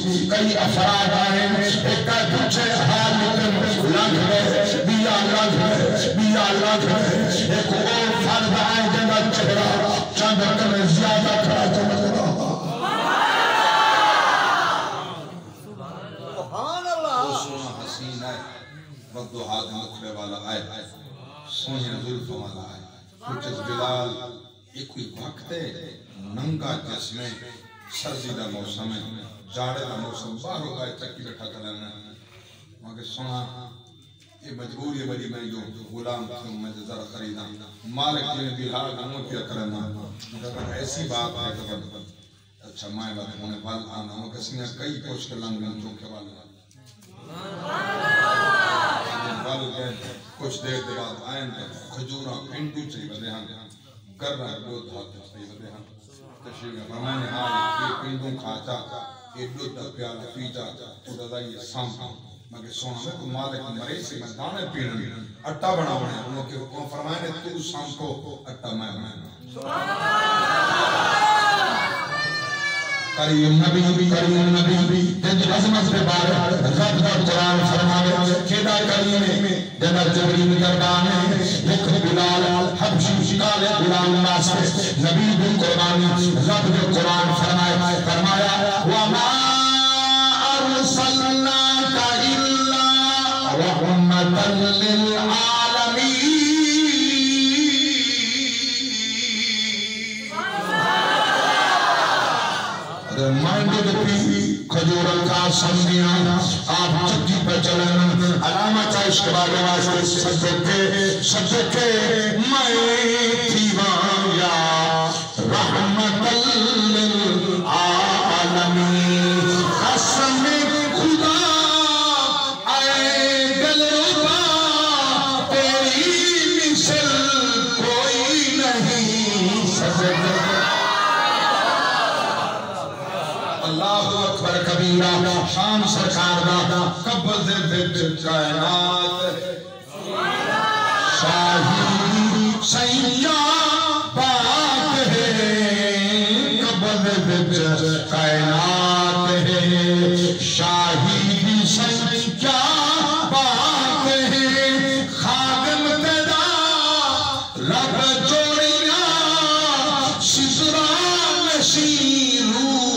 کئی افراد آئے ایک کا پوچھے حالت لگ گئے بیا لگ گئے بیا لگ گئے ایک اور فرد آئے جنگا چہرہ چند کم زیادہ کھڑا چمک رہا سونا حسین آئے وقت و ہاتھ مکھرے والا آئے سونے ظلف والا آئے کچھ بلال ایک کوئی وقت ہے ننگا جسمیں سردی دا موسم ہے جاڑے دا موسم باہر ہوگا چکی بیٹھا کرنا مگر سونا یہ مجبوری ہے بڑی میں جو غلام تھے میں ذرا خریدا مالک نے بلال ہمیں کیا کرنا مگر ایسی بات ہے کہ اچھا مائے بات ہونے بال آنا مگر سنگا کئی کوش کے لنگ میں چونکے والا کچھ دیر کے بعد آئین تک خجورہ پینٹو چاہی بدے ہاں گر رہا دو دھات چاہی بدے ہاں تشریف میں فرمائنے حال یہ پینٹوں کھاچا یہ دو تک پیالا پیچا تو دادا یہ سام مگر سونا میں تو مالک مرے سے میں دانے پینے اٹھا بنا بنا انہوں کے فرمائنے تو سام کو اٹھا میں بنا کریم نبی جن عظمت پہ بار رب دا قرآن فرماوے کیدا کریم جنہ جبریل دربان لکھ بلال حبشی کالے غلام واسطے نبی بھی قربانی رب نے قرآن فرمایا وما ارسلناک الا رحمتا للعالمین مانڈے پی کھجورن کا سمجھیاں آپ چکی پہ چلن علامت عشق والے واسطے صدقے میں تیوان یا رحمت للعالمین قسم خدا اے دلربا تیری مثل کوئی نہیں صدقے اللہ اکبر کبیرہ شان سرکار دا قبض وچ کائنات شاہی سیاں بات ہے قبض وچ کائنات ہے شاہی سیاں بات ہے خادم تیرا رب جوڑیاں سدرا نشین روح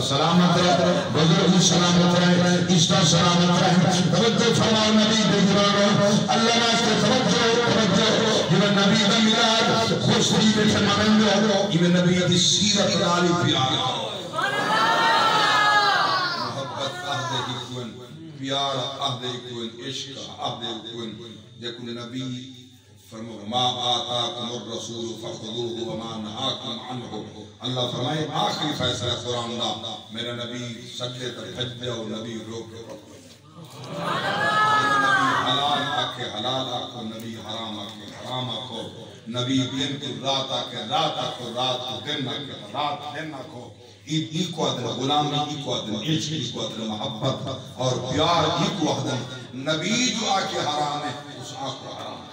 سلامت رہے بزرگ سلامت رہے عشتہ سلامت رہے توجہ فرماؤ نبی بزرگوں اللہ واسطے توجہ جب نبی دا ملاد خوش دی بیٹھے مانگو یہ نبی دی سیرت لالی پیار محبت عہد اکون پیار عہد اکون عشق عہد اکون لیکن نبی فرمو ما آتاکم الرسول فخذوه وما نہاکم عنہ اللہ فرمائے آخری فیصلہ قرآن دا میرا نبی سجدے تک حج دے اور نبی روک نبی حلال آکے حلال آکو نبی حرام آکے حرام آکو نبی دن کو رات آکے رات آکو رات کو دن آکے رات دن آکو ایک وعدن غلامی ایک وعدن عشق ایک وعدن محبت اور پیار ایک وعدن نبی جو آکے حرام ہے اس آکو حرام ہے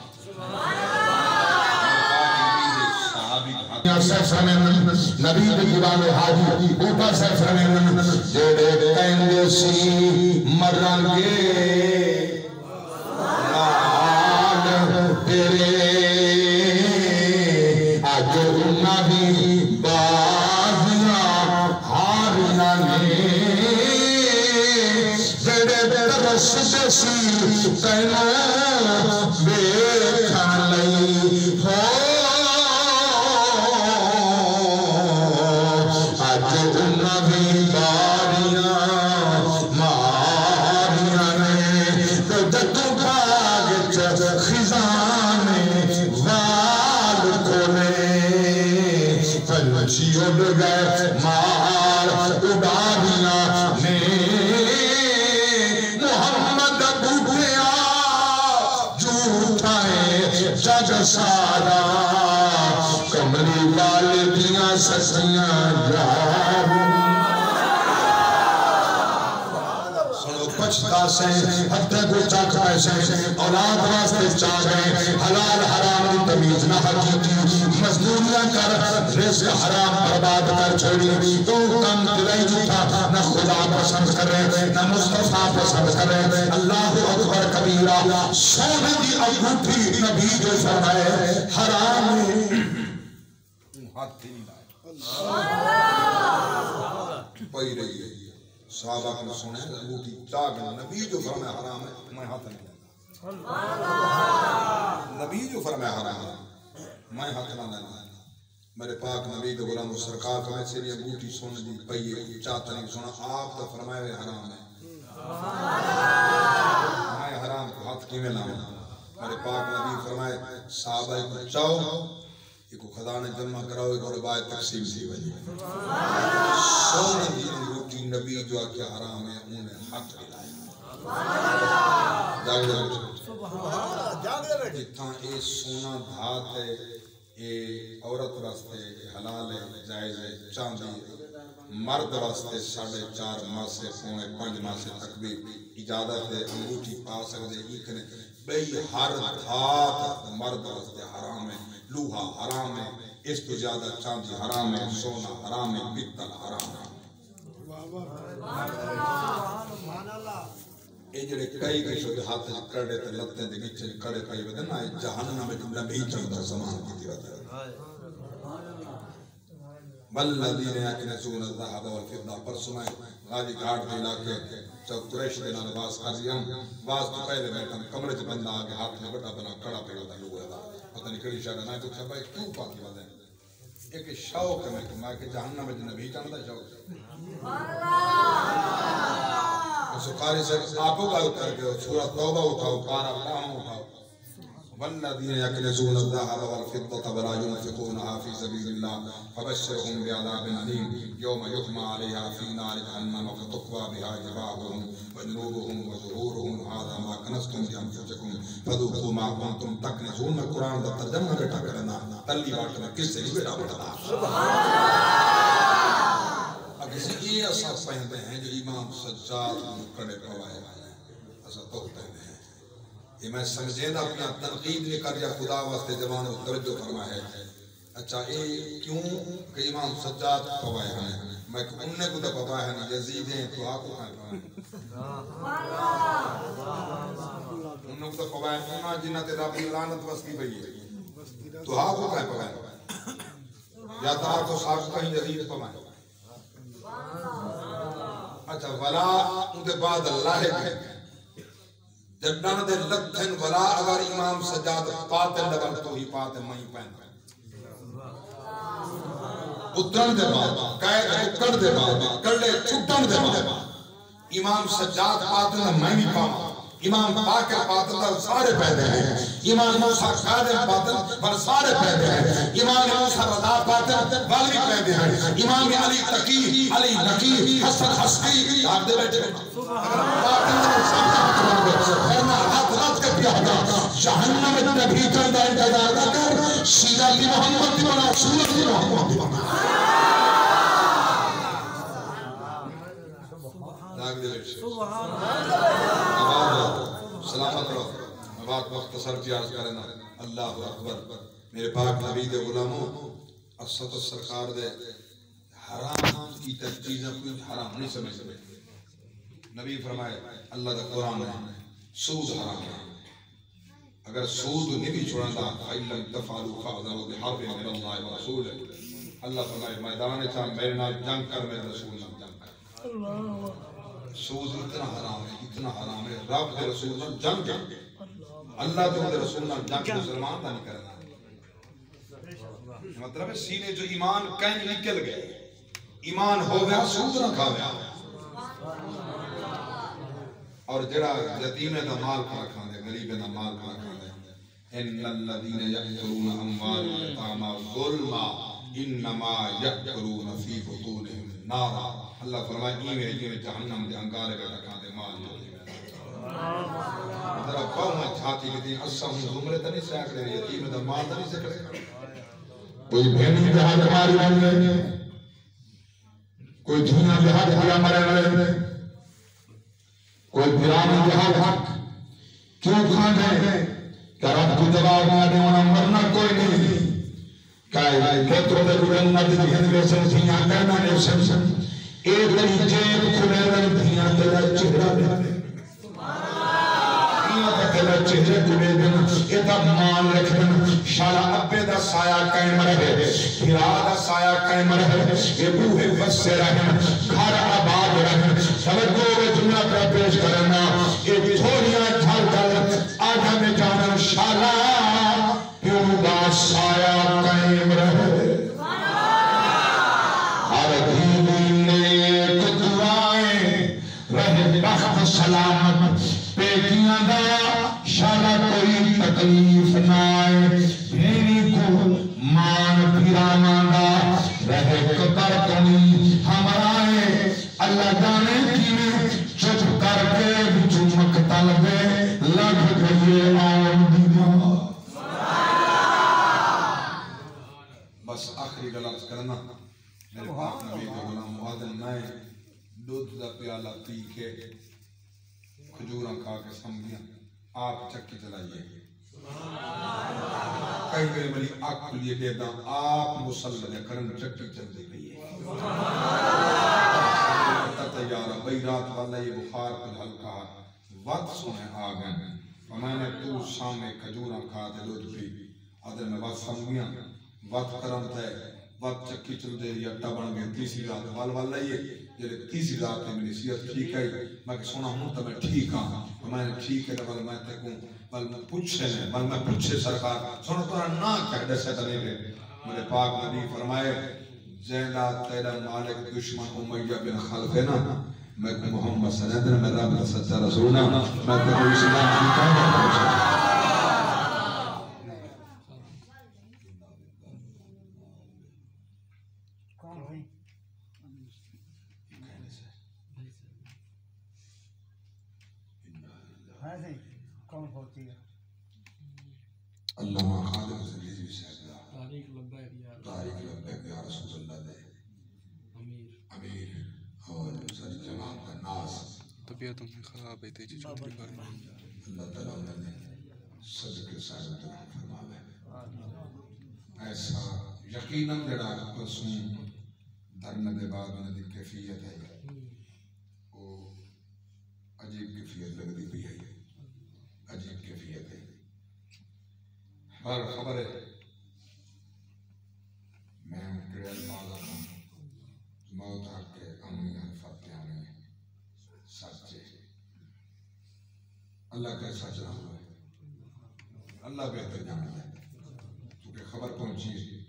نبی بگران حاجی اوپا سفرمین جڑے کہندے سی مرنگے لال تیرے آج نبی بازیاں ہارنا نے جڑے ترستے سی کہنا بیکھن لئی ہو مار اڈاریاں نے محمد بھوٹیا جھوٹائے جگ سارا کمری والدیاں سسیاں جار پچھتا سے ہفتے کو چاک پیسے اولاد واسطے چاہ گئے حلال حرام تمیز نہ حقیقی مزد مزدوریاں کر رزق حرام برباد کر چھوڑی تو کم دلائی جھوٹا نہ خدا پسند کرے نہ مصطفیٰ پسند کرے اللہ اکبر کبیرہ سونے دی انگوٹھی نبی جو فرمائے حرام ہاتھ ہی نہیں لائے پئی رہی ہے صحابہ کو سنے انگوٹھی چاک نبی جو فرمائے حرام ہے میں ہاتھ نہیں نبی جو فرمایا حرام ہے میں حق نہ لینا میرے پاک نبی دے غلام سرکار کو ایسے لیے انگوٹھی سن دی پئی چاہتا نہیں سنا آپ تو فرمایا ہوئے حرام ہے میں حرام کو ہاتھ کیویں لاؤں میرے پاک نبی فرمائے صحابہ کو چاہو ایک خزانے جمع کراؤ ایک روایت تقسیم سی وجہ سونے دی انگوٹھی نبی جو آکے حرام ہے انہیں حق دلائی جتھاں اے سونا دھات ہے اے عورت واسطے حلال ہے جائز ہے چاندی مرد واسطے 4.5 ماہ سے 5 ماہ سے تک بھی اجازت ہے انگوٹھی پا سکتے ایکنے بھئی ہر دھات مرد واسطے حرام ہے لوہا حرام ہے اس تو زیادہ چاندی حرام ہے سونا حرام ہے پتل حرام ہے اے جڑے کئی کئی شو ہاتھ کڑے تے لتے دے وچ کڑے کئی ودے نا جہنم میں جملہ نہیں چلدا زمان کی دیوتا والذین یکنزون الذهب والفضة پرسوں غازی گھاٹ دے علاقے جب قریش دے نال باز قاضیاں باز تو پہلے بیٹھا کمرے چ بندہ آ کے ہاتھ میں بڑا بنا کڑا پڑا دا لوگا دا پتہ نہیں کڑی شاہ نہ پوچھا بھائی کیوں پاکی ودے ایک شوق ہے میں کہ جہنم میں نبی چاہتا شوق سکاری سے آپو کا اتر گئے سورہ توبہ اٹھاؤ پارا پاہم اٹھاؤ والذین یکنزون الذهب والفضة ولا ينفقونها في سبيل الله فبشرهم بعذاب أليم يوم يحمى عليها في نار جهنم فتقوى بها جباههم وجنوبهم وظهورهم هذا ما كنزتم لأنفسكم فذوقوا ما كنتم تكنزون میں قرآن کا ترجمہ بیٹا کرنا تلی باٹ میں کس سے نہیں بیٹا بڑھنا اب اسی یہ اصلا پہنتے ہیں جو امام سجاد کڑے پوائے اصلا تو پہنتے ہیں یہ میں سمجھے نہ اپنا تنقید نہیں کر یا خدا واسطے جوان و توجہ فرما ہے اچھا یہ کیوں کہ امام سجاد پوائے ہیں میں انہیں کو تو پتا ہے نہیں یزید ہیں تو آپ کو کھائے پوائے انہیں کو تو پوائے انہاں جنہ تے رب لعنت وستی بھئی ہے تو آپ کو کھائے پوائے یا تو آپ کو صاحب کہیں یزید پوائے اچھا ولا ان کے بعد اللہ ہے جدان دے لکھن ولا اگر امام سجاد پاتے لگن تو ہی پاتے میں پہنتا اترن دے بعد قید اکڑ دے بعد کڑے چھٹن دے بعد امام سجاد پاتے میں بھی پاما امام باقر پاتے سارے پیدے ہیں امام موسیٰ قادم پاتے پر سارے پیدے ہیں امام موسیٰ رضا پاتے والی پیدے ہیں امام علی تقی علی نقی حسن حسقی آپ دے بیٹھے جہنم میں نبی کردہ انتظار نہ کر سیرت محمد بنا سورت محمد بنا سلامت رہو بات مختصر کی عرض کرنا اللہ اکبر میرے پاک نبی دے غلاموں اسد سرکار دے حرام کی چیزیں کوئی حرام نہیں سمجھ سکتے نبی فرمائے اللہ دا قرآن ہے سود حرام ہے اگر سود نہیں بھی چھوڑا تھا فَإِلَّمْ تَفْعَلُوا فَأْذَنُوا بِحَرْبٍ مِّنَ اللَّهِ وَرَسُولِهِ اللہ فرمائے میدان چاہ میرے نال جنگ کر میرے رسول نال جنگ کر سود اتنا حرام ہے رب دے رسول نال جنگ کر اللہ دے رسول نال جنگ مسلمان دا نہیں کرنا مطلب ہے سینے جو ایمان کہیں نکل گئے ایمان ہو گیا سود نہ کھا گیا اور جڑا یتیم دا مال کھا کھاندے غریب دا مال کھا کھاندے ان الذين يأكلون اموال اليتامى ظلما انما يأكلون في بطونهم نارا اللہ فرمائے یہ جہنم دے انگارے کا کھاندے مال جو ذرا قوم چھاتی کی اسم زمرے تے نہیں سکڑے یتیم دا مال نہیں سکڑے کوئی بہنی دے ہاتھ ماری والے کوئی دھیاں دے ہاتھ دیا مرے والے کوئی بھرانی جہاد کیوں کھانے کہ رب کو جواب نہ دے انہاں مرنا کوئی نہیں کہ تو جنت جہن میں سنتیاں کہنا نے سن اے تیری جیب کھلے رن دھیاں تیرا چہرہ دے تیرا چہرے کھلے دن اے دا مان رکھ دن شالا ابے دا سایہ قائم رہے بھرا دا سایہ قائم رہے اے بوہے بسے رہن گھر آباد رہن توجہ میں دنیا پر پیش کرنا اے تھوڑیاں جھل کر آدھا میں جانا شالا پیوں دا سایہ قائم رہے بخت سلامت پیٹیاں دا شالا کوئی تکلیف نائے بھیری کو مان پیرانا دا رہے قدر کنی ہمارے اللہ جانے کی چپ کر کے چمک طلبے لگ گئے آن دیما بس آخری غلط کرنا میرے پاک نبی کے غلام معادن نائے دودھ دا پیالہ پی کے کھجوراں کھا کے سمجھیاں آپ چکی چلائیے کئی میرے بلی آگ کھلیے دے دا آپ مسلح کرن چکی چل دے گئی ہے تیارہ بھئی رات والا یہ بخار کل ہلکا وقت سنے آگن میں نے تو سامنے کھجوراں کھا دے دودھ پی آدھر میں وقت سمجھیاں وقت کرم تھے وقت چکی چل دے یا ٹبن گئے تیسری رات والا یہ جلے تیسری رات میں میری صحت ٹھیک ہے میں کہ سونا ہوں تو میں ٹھیک ہاں میں نے ٹھیک ہے بل میں تکوں بل میں پوچھے نہیں بل میں پوچھے سرکار سونا تورا نا کہہ دے سے تنے گئے میرے پاک نبی فرمائے زیدہ تیرا مالک دشمن امیہ بن خلف ہے نا میں کہ محمد صلی اللہ علیہ وسلم میں رب سچا رسول نا میں کہ کوئی اسلام کی کہہ پوچھا اللہ خادم زلیزی صاحب تاریخ لبیک یا رسول اللہ دے امیر اور ساری جماعت کا ناس طبیعتوں میں خراب ہے تیجی چھوٹی کرنا اللہ تعالیٰ نے صدق صاحب تک فرماوے ایسا یقیناً جڑا قسم درن دے بعد انہیں دی کیفیت ہے وہ عجیب کیفیت لگ دی بھی ہے عجیب کیفیت ہے پر خبر ہے میں کڑے الفاظ آتا موت حق کے امنی حرفت آنے سچے اللہ کا سچ نہ ہوئے اللہ بہتر جانا ہے کیونکہ خبر پہنچی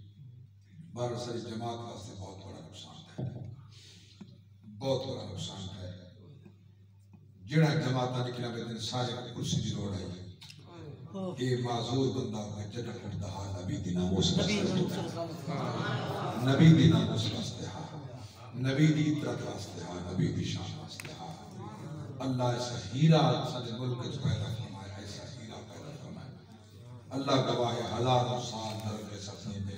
بار ساری جماعت واسطے بہت بڑا نقصان ہے بہت بڑا نقصان ہے جڑا جماعتہ نکلا بے دن سارے کرسی دی روڑ ہے یہ معذور بندہ ہوگا جنہ کردہا نبی دی ناموس نبی دی ناموس واسطے ہاں نبی دی عطرت واسطے ہاں نبی دی شان واسطے ہاں اللہ ایسا ہیرا سارے ملک جو پیدا فرمائے ایسا ہیرا پیدا فرمائے اللہ گواہ حلال و سال درجے سفنی دے